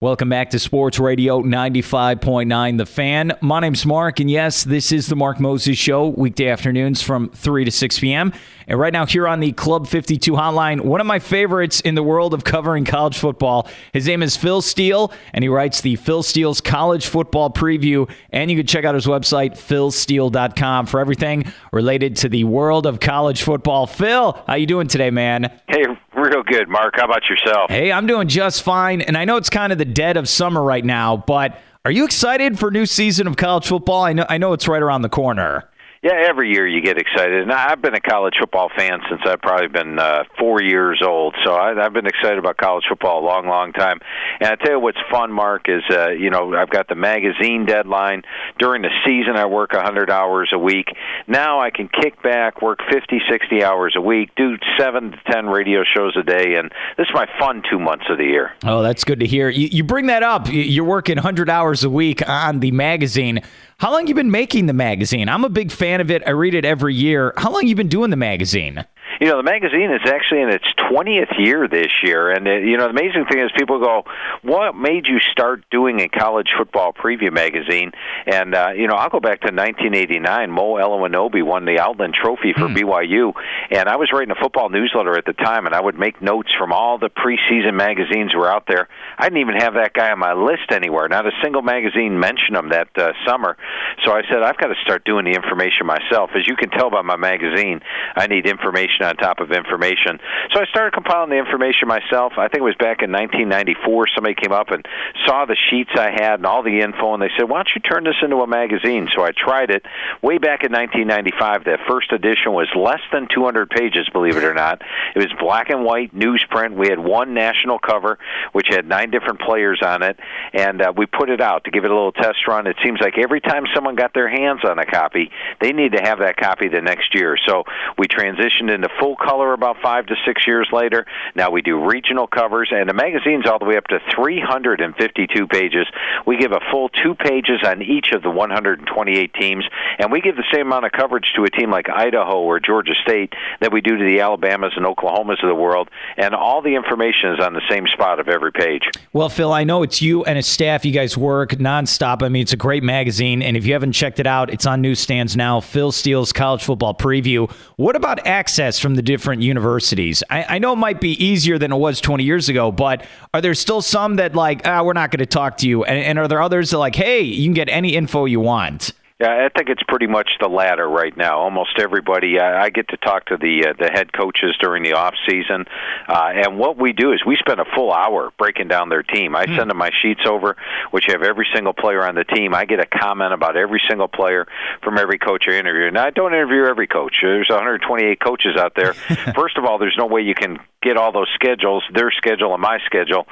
Welcome back to Sports Radio 95.9 The Fan. My name's Mark, and yes, this is the Mark Moses Show, weekday afternoons from 3 to 6 p.m. And right now here on the Club 52 hotline, one of my favorites in the world of covering college football. His name is Phil Steele, and he writes the Phil Steele's College Football Preview. And you can check out his website, philsteele.com, for everything related to the world of college football. Phil, how you doing today, man? Hey, real good, Mark. How about yourself? Hey, I'm doing just fine, and I know it's kind of the dead of summer right now, but are you excited for a new season of college football? I know it's right around the corner. Yeah, every year you get excited. And I've been a college football fan since I've probably been 4 years old. So I've been excited about college football a long, long time. And I tell you what's fun, Mark, is, I've got the magazine deadline. During the season, I work 100 hours a week. Now I can kick back, work 50, 60 hours a week, do 7 to 10 radio shows a day. And this is my fun 2 months of the year. Oh, that's good to hear. You bring that up. You're working 100 hours a week on the magazine. How long have you been making the magazine? I'm a big fan of it. I read it every year. How long have you been doing the magazine? You know, the magazine is actually in its 20th year this year. And, the amazing thing is people go, what made you start doing a college football preview magazine? And, I'll go back to 1989. Mo Elewanobi won the Outland Trophy for BYU. And I was writing a football newsletter at the time, and I would make notes from all the preseason magazines were out there. I didn't even have that guy on my list anywhere. Not a single magazine mentioned him that summer. So I said, I've got to start doing the information myself. As you can tell by my magazine, I need information on top of information. So I started compiling the information myself. I think it was back in 1994. Somebody came up and saw the sheets I had and all the info, and they said, why don't you turn this into a magazine? So I tried it way back in 1995. That first edition was less than 200 pages, believe it or not. It was black and white newsprint. We had one national cover, which had 9 different players on it, and we put it out to give it a little test run. It seems like every time someone got their hands on a copy, they need to have that copy the next year. So we transitioned into full color about 5 to 6 years later. Now we do regional covers, and the magazine's all the way up to 352 pages. We give a full 2 pages on each of the 128 teams, and we give the same amount of coverage to a team like Idaho or Georgia State that we do to the Alabamas and Oklahomas of the world, and all the information is on the same spot of every page. Well, Phil, I know it's you and a staff. You guys work nonstop. I mean, it's a great magazine, and if you haven't checked it out, it's on newsstands now. Phil Steele's College Football Preview. What about access from the different universities? I know it might be easier than it was 20 years ago, but are there still some that we're not going to talk to you? And are there others that hey, you can get any info you want? Yeah, I think it's pretty much the latter right now. Almost everybody, I get to talk to the head coaches during the off season, and what we do is we spend a full hour breaking down their team. I send them my sheets over, which have every single player on the team. I get a comment about every single player from every coach I interview. Now, I don't interview every coach. There's 128 coaches out there. First of all, there's no way you can get all those schedules, their schedule and my schedule,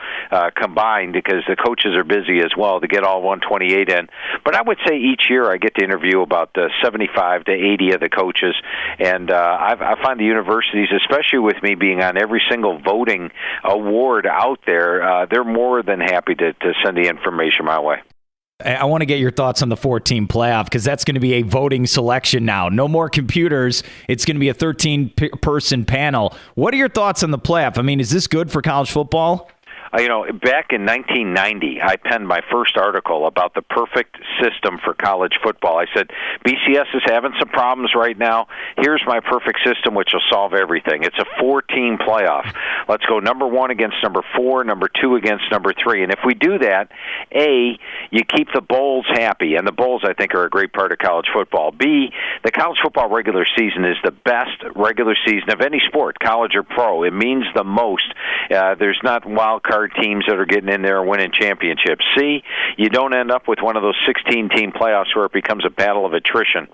combined, because the coaches are busy as well to get all 128 in. But I would say each year I get to interview about 75 to 80 of the coaches, and I find the universities, especially with me being on every single voting award out there, they're more than happy to send the information my way. I want to get your thoughts on the 4-team playoff, because that's going to be a voting selection now. No more computers. It's going to be a 13-person panel. What are your thoughts on the playoff? I mean, is this good for college football? Back in 1990, I penned my first article about the perfect system for college football. I said, BCS is having some problems right now. Here's my perfect system, which will solve everything. It's a 4-team playoff. Let's go number 1 against number 4, number 2 against number 3. And if we do that, A, you keep the bowls happy, and the bowls, I think, are a great part of college football. B, the college football regular season is the best regular season of any sport, college or pro. It means the most. There's not wild card teams that are getting in there and winning championships. See, you don't end up with one of those 16-team playoffs where it becomes a battle of attrition.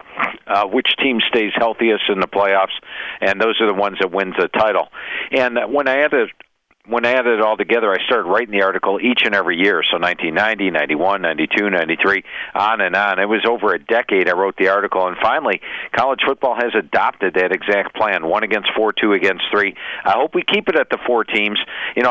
Which team stays healthiest in the playoffs, and those are the ones that wins the title. And when I added it all together, I started writing the article each and every year. So 1990, 91, 92, 93, on and on. It was over a decade I wrote the article, and finally, college football has adopted that exact plan, 1 against 4, 2 against 3. I hope we keep it at the 4 teams.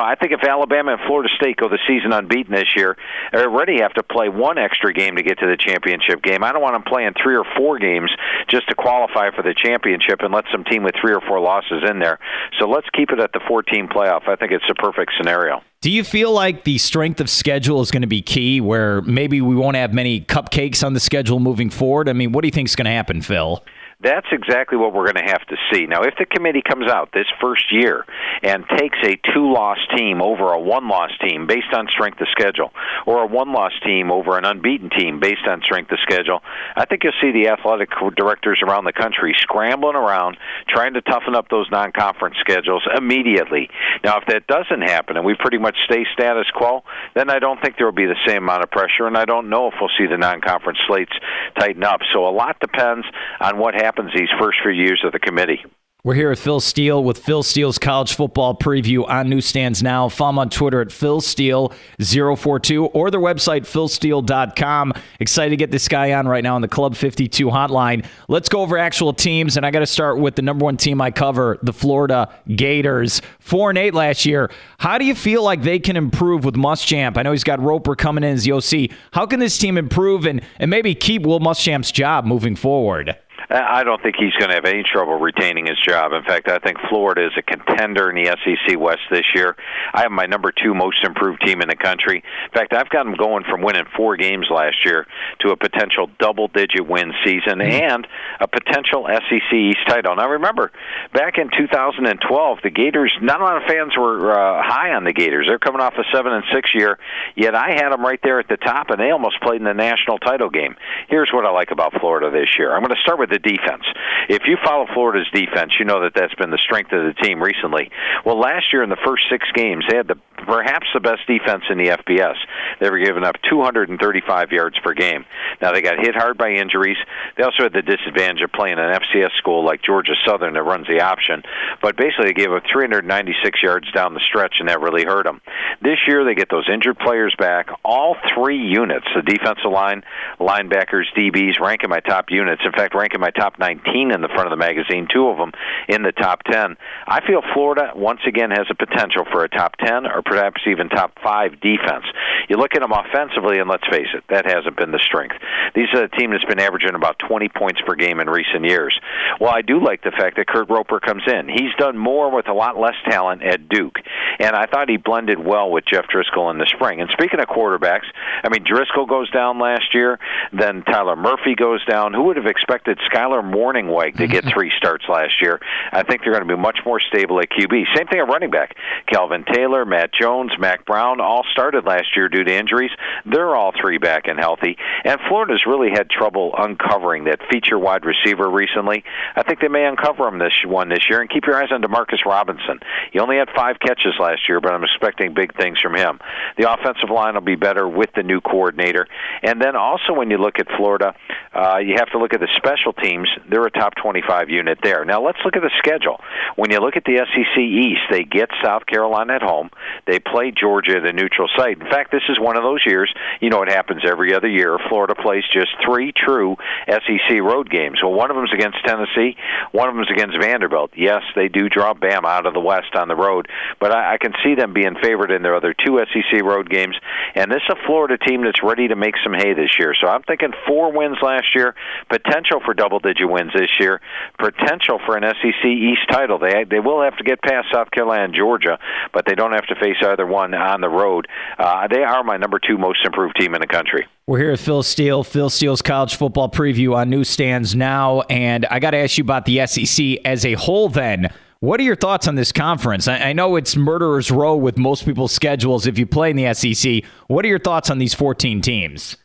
I think if Alabama and Florida State go the season unbeaten this year, they already have to play 1 extra game to get to the championship game. I don't want them playing 3 or 4 games just to qualify for the championship and let some team with 3 or 4 losses in there. So let's keep it at the 4-team playoff. I think it's a perfect scenario. Do you feel like the strength of schedule is going to be key, where maybe we won't have many cupcakes on the schedule moving forward? I mean, what do you think is going to happen, Phil? That's exactly what we're going to have to see. Now, if the committee comes out this first year and takes a 2-loss team over a 1-loss team based on strength of schedule, or a 1-loss team over an unbeaten team based on strength of schedule, I think you'll see the athletic directors around the country scrambling around, trying to toughen up those non-conference schedules immediately. Now, if that doesn't happen and we pretty much stay status quo, then I don't think there will be the same amount of pressure, and I don't know if we'll see the non-conference slates tighten up. So a lot depends on what happens these first few years of the committee. We're here with Phil Steele with Phil Steele's college football preview on newsstands now. Follow him on Twitter at PhilSteele042 or their website, PhilSteele.com. Excited to get this guy on right now on the Club 52 hotline. Let's go over actual teams, and I got to start with the number one team I cover, the Florida Gators. 4-8 last year. How do you feel like they can improve with Muschamp? I know he's got Roper coming in as the OC. How can this team improve and maybe keep Will Muschamp's job moving forward? I don't think he's going to have any trouble retaining his job. In fact, I think Florida is a contender in the SEC West this year. I have my number 2 most improved team in the country. In fact, I've got them going from winning 4 games last year to a potential double-digit win season and a potential SEC East title. Now, remember, back in 2012, the Gators, not a lot of fans were high on the Gators. They're coming off a 7-6 year, yet I had them right there at the top, and they almost played in the national title game. Here's what I like about Florida this year. I'm going to start with the defense. If you follow Florida's defense, you know that that's been the strength of the team recently. Well, last year in the first 6 games, they had perhaps the best defense in the FBS. They were giving up 235 yards per game. Now, they got hit hard by injuries. They also had the disadvantage of playing an FCS school like Georgia Southern that runs the option. But basically, they gave up 396 yards down the stretch, and that really hurt them. This year, they get those injured players back. All 3 units, the defensive line, linebackers, DBs, rank in my top units. In fact, rank in my top 19 in the front of the magazine, 2 of them in the top 10. I feel Florida, once again, has a potential for a top 10 or perhaps even top 5 defense. You look at them offensively, and let's face it, that hasn't been the strength. These are a team that's been averaging about 20 points per game in recent years. Well, I do like the fact that Kurt Roper comes in. He's done more with a lot less talent at Duke, and I thought he blended well with Jeff Driscoll in the spring. And speaking of quarterbacks, I mean, Driscoll goes down last year, then Tyler Murphy goes down. Who would have expected Skylar Morningweg to get 3 starts last year? I think they're going to be much more stable at QB. Same thing at running back. Calvin Taylor, Matt Jones, Mac Brown all started last year due to injuries. They're all 3 back and healthy. And Florida's really had trouble uncovering that feature wide receiver recently. I think they may uncover him this year. And keep your eyes on DeMarcus Robinson. He only had 5 catches last year, but I'm expecting big things from him. The offensive line will be better with the new coordinator. And then also when you look at Florida, you have to look at the special teams. They're a top 25 unit there. Now let's look at the schedule. When you look at the SEC East, they get South Carolina at home. They play Georgia at a neutral site. In fact, this is one of those years, you know, it happens every other year. Florida plays just 3 true SEC road games. Well, one of them is against Tennessee. One of them is against Vanderbilt. Yes, they do draw Bama out of the West on the road, but I can see them being favored in their other 2 SEC road games. And this is a Florida team that's ready to make some hay this year. So I'm thinking 4 wins last year, potential for double-digit wins this year, potential for an SEC East title. They will have to get past South Carolina and Georgia, but they don't have to face either one on the road. They are my number 2 most improved team in the country. We're here with Phil Steele, Phil Steele's college football preview on newsstands now, and I got to ask you about the SEC as a whole then. What are your thoughts on this conference? I know it's murderer's row with most people's schedules if you play in the SEC. What are your thoughts on these 14 teams?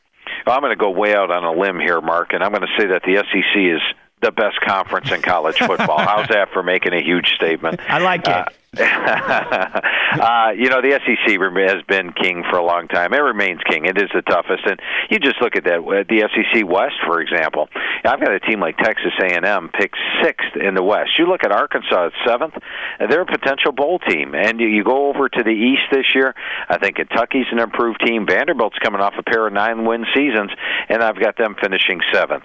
Well, I'm going to go way out on a limb here, Mark, and I'm going to say that the SEC is the best conference in college football. How's that for making a huge statement? I like it. You know, the SEC has been king for a long time. It remains king. It is the toughest. And you just look at that, the SEC West, for example. I've got a team like Texas A&M picked 6th in the West. You look at Arkansas at 7th, they're a potential bowl team. And you go over to the East this year, I think Kentucky's an improved team. Vanderbilt's coming off a pair of 9-win seasons, and I've got them finishing 7th.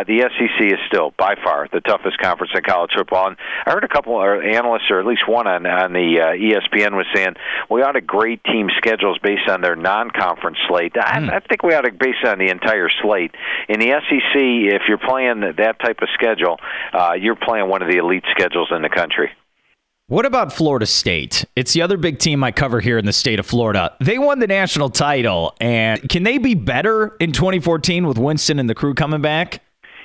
The SEC is still, by far, the toughest conference in college football. And I heard a couple of analysts, or at least one on the ESPN was saying we ought to grade team schedules based on their non-conference slate. I think we ought to base it on the entire slate. In the SEC, if you're playing that type of schedule, you're playing one of the elite schedules in the country. What about Florida State? It's the other big team I cover here in the state of Florida. They won the national title, and can they be better in 2014 with Winston and the crew coming back?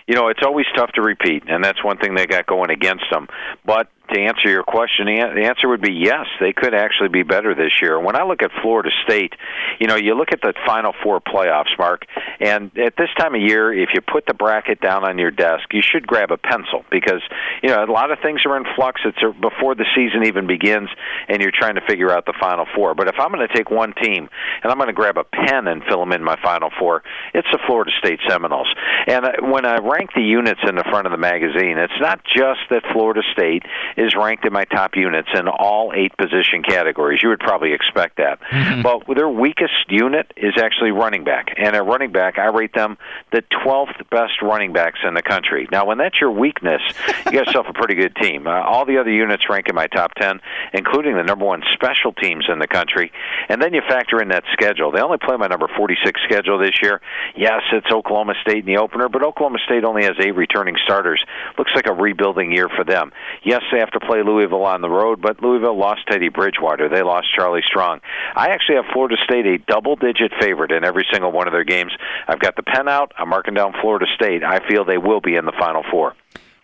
You know, it's always tough to repeat, and that's one thing they got going against them. But to answer your question, the answer would be yes, they could actually be better this year. When I look at Florida State, you know, you look at the Final Four playoffs, Mark, and at this time of year, if you put the bracket down on your desk, you should grab a pencil because, you know, a lot of things are in flux. It's before the season even begins, and you're trying to figure out the Final Four. But if I'm going to take one team, and I'm going to grab a pen and fill them in my Final Four, it's the Florida State Seminoles. And when I rank the units in the front of the magazine, it's not just that Florida State is ranked in my top units in all 8 position categories. You would probably expect that. Mm-hmm. But their weakest unit is actually running back. And at running back, I rate them the 12th best running backs in the country. Now, when that's your weakness, you got yourself a pretty good team. All the other units rank in my top 10, including the number 1 special teams in the country. And then you factor in that schedule. They only play my number 46 schedule this year. Yes, it's Oklahoma State in the opener, but Oklahoma State only has 8 returning starters. Looks like a rebuilding year for them. Yes, they have to play Louisville on the road, but Louisville lost Teddy Bridgewater. They lost Charlie Strong. I actually have Florida State a double-digit favorite in every single one of their games. I've got the pen out. I'm marking down Florida State. I feel they will be in the Final Four.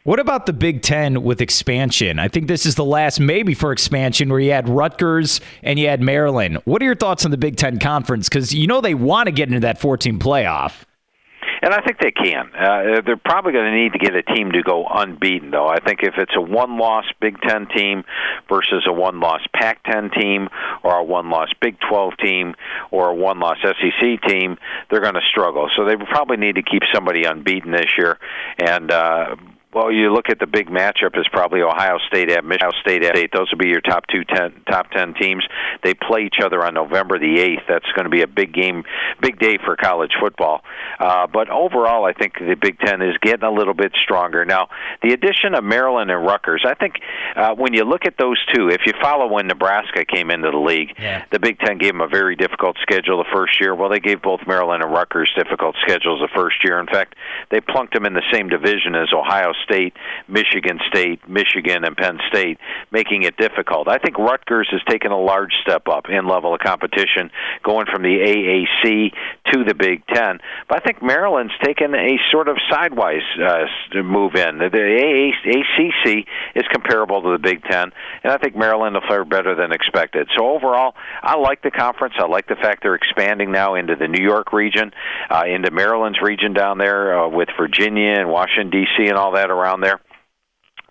What about the Big Ten with expansion? I think this is the last maybe for expansion where you had Rutgers and you had Maryland. What are your thoughts on the Big Ten Conference? Because you know they want to get into that 14 playoff. And I think they can. They're probably going to need to get a team to go unbeaten, though. I think if it's a one-loss Big Ten team versus a one-loss Pac-10 team or a one-loss Big 12 team or a one-loss SEC team, they're going to struggle. So they probably need to keep somebody unbeaten this year. And well, you look at the big matchup is probably Ohio State at Michigan State. Those will be your top 10 teams. They play each other on November the 8th. That's going to be a big game, big day for college football. But overall, I think the Big Ten is getting a little bit stronger. Now, the addition of Maryland and Rutgers, I think when you look at those two, if you follow when Nebraska came into the league, the Big Ten gave them a very difficult schedule the first year. Well, they gave both Maryland and Rutgers difficult schedules the first year. In fact, they plunked them in the same division as Ohio State, Michigan, and Penn State, making it difficult. I think Rutgers has taken a large step up in level of competition, going from the AAC to the Big Ten. But I think Maryland's taken a sort of sidewise move in. The ACC is comparable to the Big Ten, and I think Maryland will fare better than expected. So overall, I like the conference. I like the fact they're expanding now into the New York region, into Maryland's region down there with Virginia and Washington, D.C. and all that around there.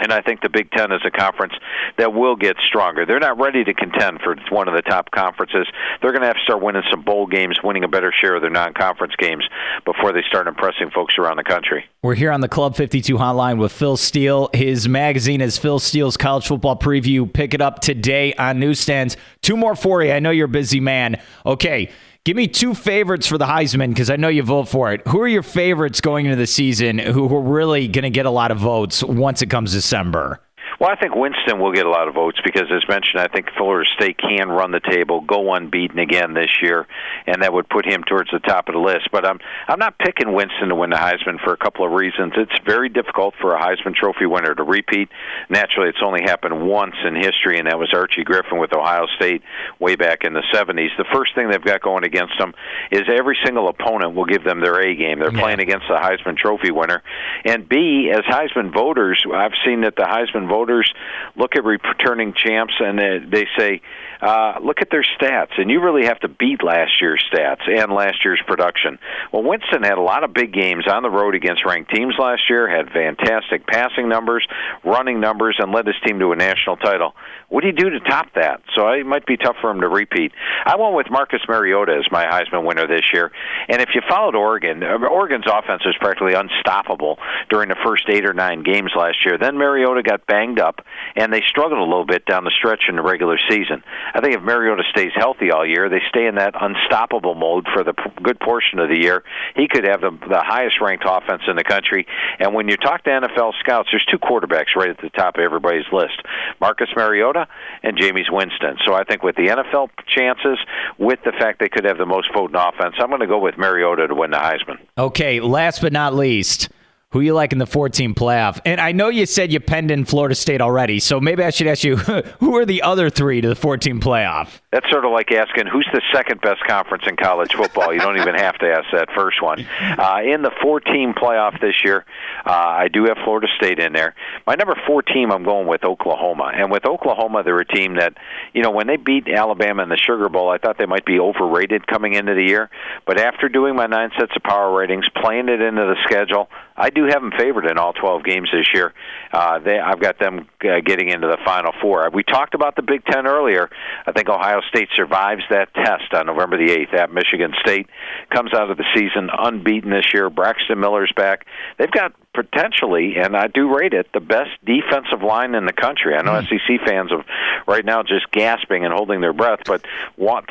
And I think the Big Ten is a conference that will get stronger. They're not ready to contend for one of the top conferences. They're going to have to start winning some bowl games, winning a better share of their non-conference games before they start impressing folks around the country. We're here on the Club 52 hotline with Phil Steele. His magazine is Phil Steele's College Football Preview. Pick it up today on newsstands. 2 more for you. I know you're a busy man. Okay. Give me 2 favorites for the Heisman because I know you vote for it. Who are your favorites going into the season who are really going to get a lot of votes once it comes December? Well, I think Winston will get a lot of votes because, as mentioned, I think Florida State can run the table, go unbeaten again this year, and that would put him towards the top of the list. But I'm not picking Winston to win the Heisman for a couple of reasons. It's very difficult for a Heisman Trophy winner to repeat. Naturally, it's only happened once in history, and that was Archie Griffin with Ohio State way back in the 70s. The first thing they've got going against them is every single opponent will give them their A game. They're playing against the Heisman Trophy winner. And B, as Heisman voters, I've seen that the Heisman voters look at returning champs and they say, look at their stats, and you really have to beat last year's stats and last year's production. Well, Winston had a lot of big games on the road against ranked teams last year, had fantastic passing numbers, running numbers, and led his team to a national title. What do you do to top that? So it might be tough for him to repeat. I went with Marcus Mariota as my Heisman winner this year, and if you followed Oregon, Oregon's offense was practically unstoppable during the first 8 or 9 games last year. Then Mariota got banged up, and they struggled a little bit down the stretch in the regular season. I think if Mariota stays healthy all year, they stay in that unstoppable mode for the good portion of the year, he could have the highest-ranked offense in the country. And when you talk to NFL scouts, there's 2 quarterbacks right at the top of everybody's list, Marcus Mariota and Jameis Winston. So I think with the NFL chances, with the fact they could have the most potent offense, I'm going to go with Mariota to win the Heisman. Okay, last but not least, Who you like in the 4-team playoff? And I know you said you penned in Florida State already, so maybe I should ask you, who are the other 3 to the 4-team playoff? That's sort of like asking who's the second best conference in college football. You don't even have to ask that first one. In the 4-team playoff this year, I do have Florida State in there. My number 4 team, I'm going with Oklahoma. And with Oklahoma, they're a team that, when they beat Alabama in the Sugar Bowl, I thought they might be overrated coming into the year. But after doing my 9 sets of power ratings, playing it into the schedule, I do have them favored in all 12 games this year. I've got them getting into the Final Four. We talked about the Big Ten earlier. I think Ohio State survives that test on November the 8th at Michigan State. Comes out of the season unbeaten this year. Braxton Miller's back. They've got potentially, and I do rate it, the best defensive line in the country. I know SEC fans are right now just gasping and holding their breath, but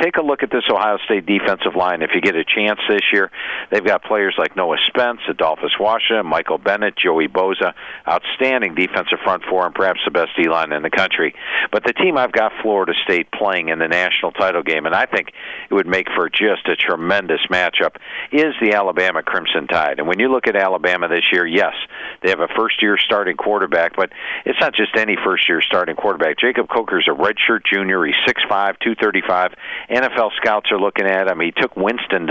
take a look at this Ohio State defensive line. If you get a chance this year, they've got players like Noah Spence, Adolphus Washington, Michael Bennett, Joey Bosa, outstanding defensive front four, and perhaps the best D-line in the country. But the team I've got Florida State playing in the national title game, and I think it would make for just a tremendous matchup, is the Alabama Crimson Tide. And when you look at Alabama this year, yes, they have a first-year starting quarterback, but it's not just any first-year starting quarterback. Jacob Coker's a redshirt junior. He's 6'5", 235. NFL scouts are looking at him. He took Winston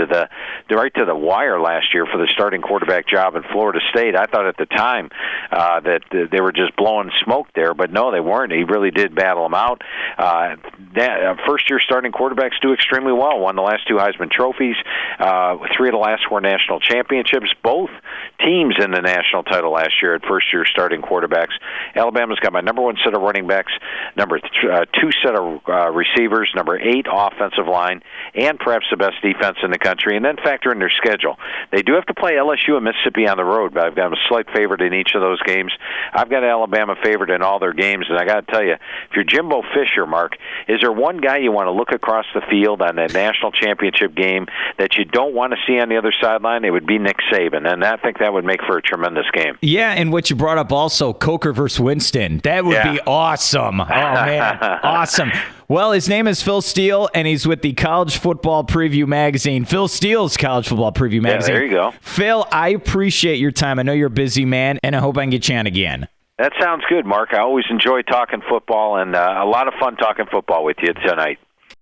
right to the wire last year for the starting quarterback job in Florida State. I thought at the time that they were just blowing smoke there, but no, they weren't. He really did battle them out. First-year starting quarterbacks do extremely well. Won the last 2 Heisman trophies, 3 of the last 4 national championships. Both teams in the national title last year at first-year starting quarterbacks. Alabama's got my number 1 set of running backs, number 2 set of receivers, number 8 offensive line, and perhaps the best defense in the country. And then factor in their schedule. They do have to play LSU and Mississippi on the road, but I've got them a slight favorite in each of those games. I've got Alabama favored in all their games, and I got to tell you, if you're Jimbo Fisher, Mark, is there one guy you want to look across the field on that national championship game that you don't want to see on the other sideline? It would be Nick Saban, and I think that would make for a tremendous game. Yeah, and what you brought up also, Coker versus Winston. That would be awesome. Oh, man. Awesome. Well, his name is Phil Steele, and he's with the College Football Preview Magazine. Phil Steele's College Football Preview Magazine. Yeah, there you go. Phil, I appreciate your time. I know you're a busy man, and I hope I can get you on again. That sounds good, Mark. I always enjoy talking football, and a lot of fun talking football with you tonight.